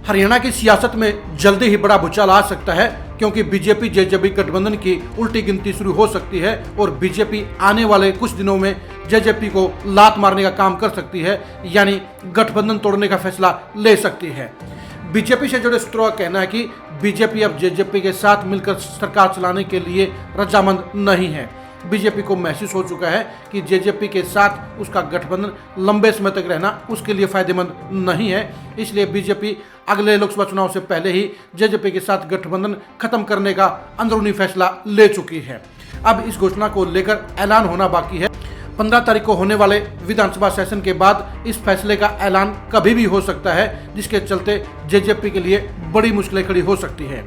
हरियाणा की सियासत में जल्दी ही बड़ा भूचाल आ सकता है, क्योंकि बीजेपी जेजेपी गठबंधन की उल्टी गिनती शुरू हो सकती है और बीजेपी आने वाले कुछ दिनों में जेजेपी को लात मारने का काम कर सकती है, यानी गठबंधन तोड़ने का फैसला ले सकती है। बीजेपी से जुड़े सूत्रों का कहना है कि बीजेपी अब जेजेपी के साथ मिलकर सरकार चलाने के लिए रजामंद नहीं है। बीजेपी को महसूस हो चुका है कि जेजेपी के साथ उसका गठबंधन लंबे समय तक रहना उसके लिए फायदेमंद नहीं है, इसलिए बीजेपी अगले लोकसभा चुनाव से पहले ही जेजेपी के साथ गठबंधन खत्म करने का अंदरूनी फैसला ले चुकी है। अब इस घोषणा को लेकर ऐलान होना बाकी है। 15 तारीख को होने वाले विधानसभा सेशन के बाद इस फैसले का ऐलान कभी भी हो सकता है, जिसके चलते जेजेपी के लिए बड़ी मुश्किलें खड़ी हो सकती है।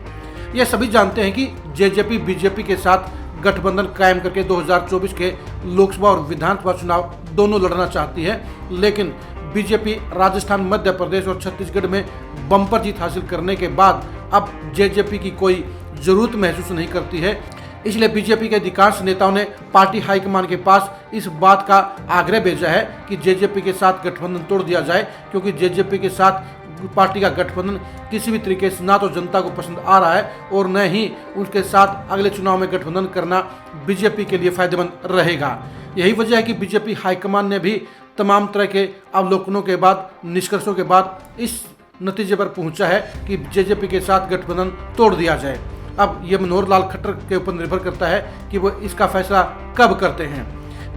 ये सभी जानते हैं कि जेजेपी बीजेपी के साथ गठबंधन कायम करके 2024 के लोकसभा और विधानसभा चुनाव दोनों लड़ना चाहती है, लेकिन बीजेपी राजस्थान, मध्य प्रदेश और छत्तीसगढ़ में बम्पर जीत हासिल करने के बाद अब जेजेपी की कोई जरूरत महसूस नहीं करती है। इसलिए बीजेपी के अधिकांश नेताओं ने पार्टी हाईकमान के पास इस बात का आग्रह भेजा है कि जेजेपी के साथ गठबंधन तोड़ दिया जाए, क्योंकि जेजेपी के साथ पार्टी का गठबंधन किसी भी तरीके से ना तो जनता को पसंद आ रहा है और न ही उसके साथ अगले चुनाव में गठबंधन करना बीजेपी के लिए फायदेमंद रहेगा। यही वजह है कि बीजेपी हाईकमान ने भी तमाम तरह के अवलोकनों के बाद, निष्कर्षों के बाद इस नतीजे पर पहुंचा है कि जेजेपी के साथ गठबंधन तोड़ दिया जाए। अब ये मनोहर लाल खट्टर के ऊपर निर्भर करता है कि वो इसका फैसला कब करते हैं।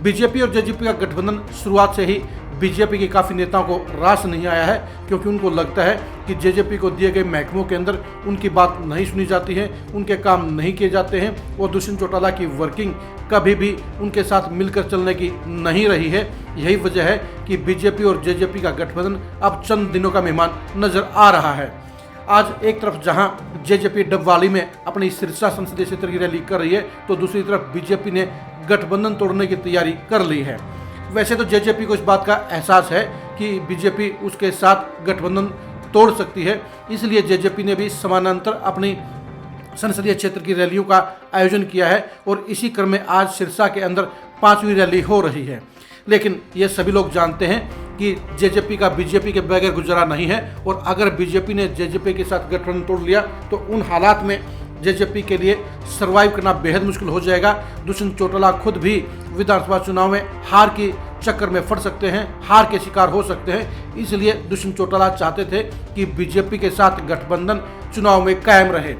बीजेपी और जेजेपी का गठबंधन शुरुआत से ही बीजेपी के काफ़ी नेताओं को रास नहीं आया है, क्योंकि उनको लगता है कि जेजेपी को दिए गए महकमों के अंदर उनकी बात नहीं सुनी जाती है, उनके काम नहीं किए जाते हैं और दुष्यंत चौटाला की वर्किंग कभी भी उनके साथ मिलकर चलने की नहीं रही है। यही वजह है कि बीजेपी और जेजेपी का गठबंधन अब चंद दिनों का मेहमान नजर आ रहा है। आज एक तरफ जहां जेजेपी डबवाली में अपनी सिरसा संसदीय क्षेत्र की रैली कर रही है, तो दूसरी तरफ बीजेपी ने गठबंधन तोड़ने की तैयारी कर ली है। वैसे तो जेजेपी को इस बात का एहसास है कि बीजेपी उसके साथ गठबंधन तोड़ सकती है, इसलिए जेजेपी ने भी समानांतर अपनी संसदीय क्षेत्र की रैलियों का आयोजन किया है और इसी क्रम में आज सिरसा के अंदर 5वीं रैली हो रही है। लेकिन ये सभी लोग जानते हैं कि जेजेपी का बीजेपी के बगैर गुजारा नहीं है और अगर बीजेपी ने जेजेपी के साथ गठबंधन तोड़ लिया तो उन हालात में जेजेपी के लिए सरवाइव करना बेहद मुश्किल हो जाएगा। दुष्यंत चौटाला खुद भी विधानसभा चुनाव में हार की चक्कर में फंस सकते हैं, हार के शिकार हो सकते हैं। इसलिए दुष्यंत चौटाला चाहते थे कि बीजेपी के साथ गठबंधन चुनाव में कायम रहे,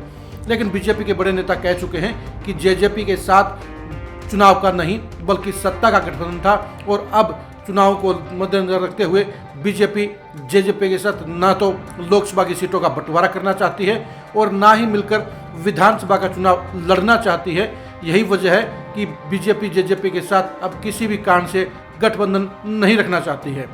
लेकिन बीजेपी के बड़े नेता कह चुके हैं कि जेजेपी के साथ चुनाव का नहीं बल्कि सत्ता का गठबंधन था और अब चुनाव को मद्देनजर रखते हुए बीजेपी जेजेपी के साथ ना तो लोकसभा की सीटों का बंटवारा करना चाहती है और ना ही मिलकर विधानसभा का चुनाव लड़ना चाहती है। यही वजह है कि बीजेपी जेजेपी के साथ अब किसी भी कारण से गठबंधन नहीं रखना चाहती है।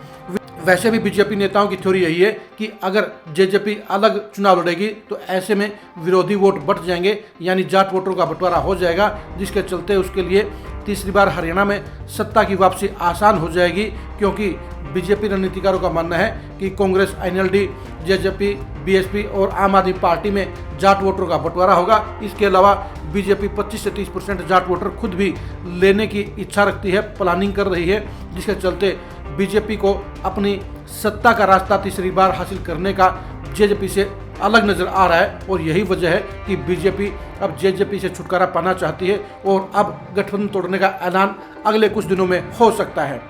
वैसे भी बीजेपी नेताओं की थ्योरी यही है कि अगर जेजेपी अलग चुनाव लड़ेगी तो ऐसे में विरोधी वोट बट जाएंगे, यानी जाट वोटरों का बंटवारा हो जाएगा, जिसके चलते उसके लिए तीसरी बार हरियाणा में सत्ता की वापसी आसान हो जाएगी, क्योंकि बीजेपी रणनीतिकारों का मानना है कि कांग्रेस, एनएलडी, जेजेपी, बीएसपी और आम आदमी पार्टी में जाट वोटरों का बंटवारा होगा। इसके अलावा बीजेपी 25 से 30% जाट वोटर खुद भी लेने की इच्छा रखती है, प्लानिंग कर रही है, जिसके चलते बीजेपी को अपनी सत्ता का रास्ता तीसरी बार हासिल करने का जेजेपी से अलग नजर आ रहा है और यही वजह है कि बीजेपी अब जेजेपी से छुटकारा पाना चाहती है और अब गठबंधन तोड़ने का ऐलान अगले कुछ दिनों में हो सकता है।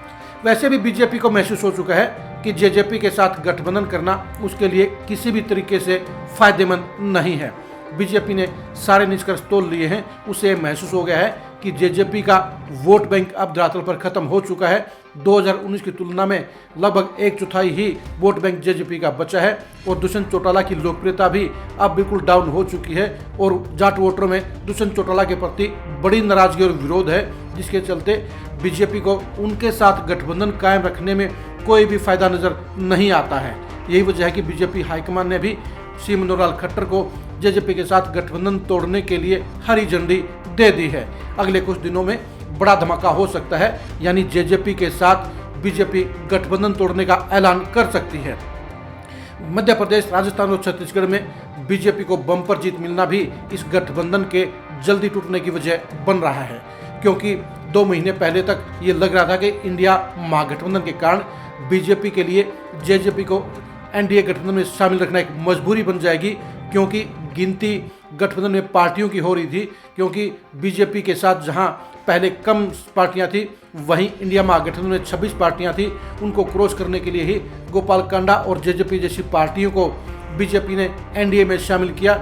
वैसे भी बीजेपी को महसूस हो चुका है कि जेजेपी के साथ गठबंधन करना उसके लिए किसी भी तरीके से फायदेमंद नहीं है। बीजेपी ने सारे निष्कर्ष तोल लिए हैं, उसे महसूस हो गया है कि जेजेपी का वोट बैंक अब धरातल पर खत्म हो चुका है। 2019 की तुलना में लगभग 1/4 ही वोट बैंक जेजेपी का बचा है और दुष्यंत चौटाला की लोकप्रियता भी अब बिल्कुल डाउन हो चुकी है और जाट वोटरों में दुष्यंत चौटाला के प्रति बड़ी नाराजगी और विरोध है, जिसके चलते बीजेपी को उनके साथ गठबंधन कायम रखने में कोई भी फायदा नजर नहीं आता है। यही वजह है कि बीजेपी हाईकमान ने भी श्री मनोहर लाल खट्टर को जेजेपी के साथ गठबंधन तोड़ने के लिए हरी झंडी दे दी है। अगले कुछ दिनों में बड़ा धमाका हो सकता है, यानी जेजेपी के साथ बीजेपी गठबंधन तोड़ने का ऐलान कर सकती है। मध्य प्रदेश, राजस्थान और छत्तीसगढ़ में बीजेपी को बम्पर जीत मिलना भी इस गठबंधन के जल्दी टूटने की वजह बन रहा है, क्योंकि 2 महीने पहले तक ये लग रहा था कि इंडिया महागठबंधन के कारण बीजेपी के लिए जेजेपी को एनडीए गठबंधन में शामिल रखना एक मजबूरी बन जाएगी, क्योंकि गिनती गठबंधन में पार्टियों की हो रही थी। क्योंकि बीजेपी के साथ जहां पहले कम पार्टियां थी, वहीं इंडिया महागठबंधन में 26 पार्टियां थी। उनको क्रॉस करने के लिए ही गोपाल कांडा और जेजेपी जैसी पार्टियों को बीजेपी ने एनडीए में शामिल किया,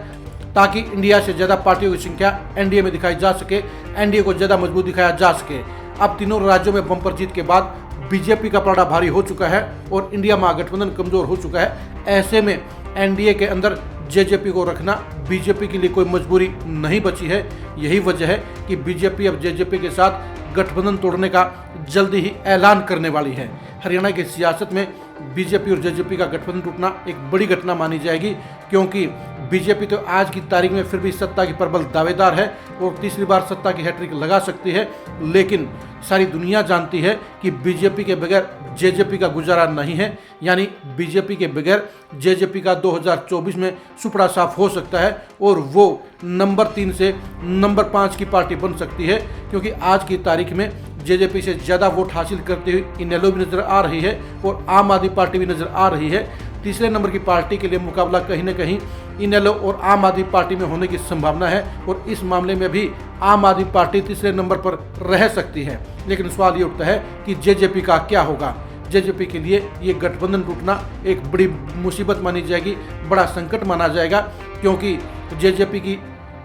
ताकि इंडिया से ज़्यादा पार्टियों की संख्या एनडीए में दिखाई जा सके, एनडीए को ज़्यादा मजबूत दिखाया जा सके। अब तीनों राज्यों में बम्पर जीत के बाद बीजेपी का पलड़ा भारी हो चुका है और इंडिया महागठबंधन कमजोर हो चुका है। ऐसे में एनडीए के अंदर जेजेपी को रखना बीजेपी के लिए कोई मजबूरी नहीं बची है। यही वजह है कि बीजेपी अब जेजेपी के साथ गठबंधन तोड़ने का जल्दी ही ऐलान करने वाली है। हरियाणा की सियासत में बीजेपी और जेजेपी का गठबंधन टूटना एक बड़ी घटना मानी जाएगी, क्योंकि बीजेपी तो आज की तारीख में फिर भी सत्ता की प्रबल दावेदार है और तीसरी बार सत्ता की हैट्रिक लगा सकती है। लेकिन सारी दुनिया जानती है कि बीजेपी के बगैर जेजेपी का गुजारा नहीं है। यानी बीजेपी के बगैर जेजेपी का 2024 में सुपड़ा साफ हो सकता है और वो नंबर 3 से नंबर 5 की पार्टी बन सकती है, क्योंकि आज की तारीख में जेजेपी से ज़्यादा वोट हासिल करते हुए इनेलो भी नजर आ रही है और आम आदमी पार्टी भी नजर आ रही है। तीसरे नंबर की पार्टी के लिए मुकाबला कहीं न कहीं इनेलो और आम आदमी पार्टी में होने की संभावना है और इस मामले में भी आम आदमी पार्टी तीसरे नंबर पर रह सकती है। लेकिन सवाल ये उठता है कि जेजेपी का क्या होगा। जेजेपी के लिए ये गठबंधन टूटना एक बड़ी मुसीबत मानी जाएगी, बड़ा संकट माना जाएगा, क्योंकि जेजेपी की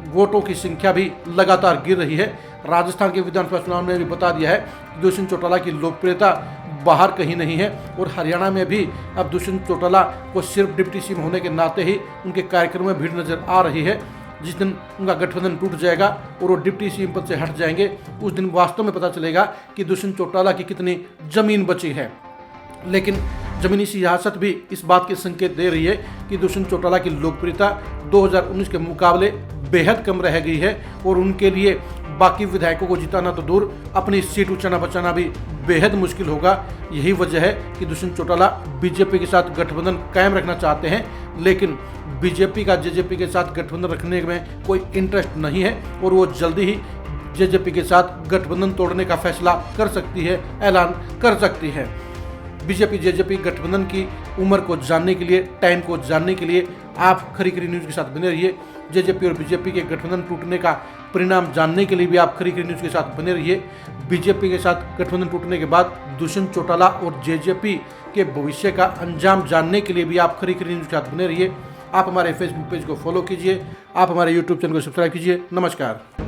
वोटों की संख्या भी लगातार गिर रही है। राजस्थान के विधानसभा चुनाव में भी बता दिया है कि दुष्यंत चौटाला की लोकप्रियता बाहर कहीं नहीं है और हरियाणा में भी अब दुष्यंत चौटाला को सिर्फ डिप्टी सीएम होने के नाते ही उनके कार्यक्रम में भीड़ नजर आ रही है। जिस दिन उनका गठबंधन टूट जाएगा और वो डिप्टी सीएम पद से हट जाएंगे, उस दिन वास्तव में पता चलेगा कि दुष्यंत चौटाला की कितनी जमीन बची है। लेकिन जमीनी सियासत भी इस बात के संकेत दे रही है कि दुष्यंत चौटाला की लोकप्रियता 2019 के मुकाबले बेहद कम रह गई है और उनके लिए बाकी विधायकों को जिताना तो दूर, अपनी सीट उचाना बचाना भी बेहद मुश्किल होगा। यही वजह है कि दुष्यंत चौटाला बीजेपी के साथ गठबंधन कायम रखना चाहते हैं, लेकिन बीजेपी का जेजेपी के साथ गठबंधन रखने में कोई इंटरेस्ट नहीं है और वो जल्दी ही जेजेपी के साथ गठबंधन तोड़ने का फैसला कर सकती है, ऐलान कर सकती है। बीजेपी जेजेपी गठबंधन की उम्र को जानने के लिए, टाइम को जानने के लिए आप खरी खरी न्यूज़ के साथ बने रहिए। जेजेपी और बीजेपी के गठबंधन टूटने का परिणाम जानने के लिए भी आप खरी खरी न्यूज़ के साथ बने रहिए। बीजेपी के साथ गठबंधन टूटने के बाद दुष्यंत चौटाला और जेजेपी के भविष्य का अंजाम जानने के लिए भी आप खरी खरी न्यूज़ के साथ बने रहिए। आप हमारे फेसबुक पेज को फॉलो कीजिए, आप हमारे यूट्यूब चैनल को सब्सक्राइब कीजिए। नमस्कार।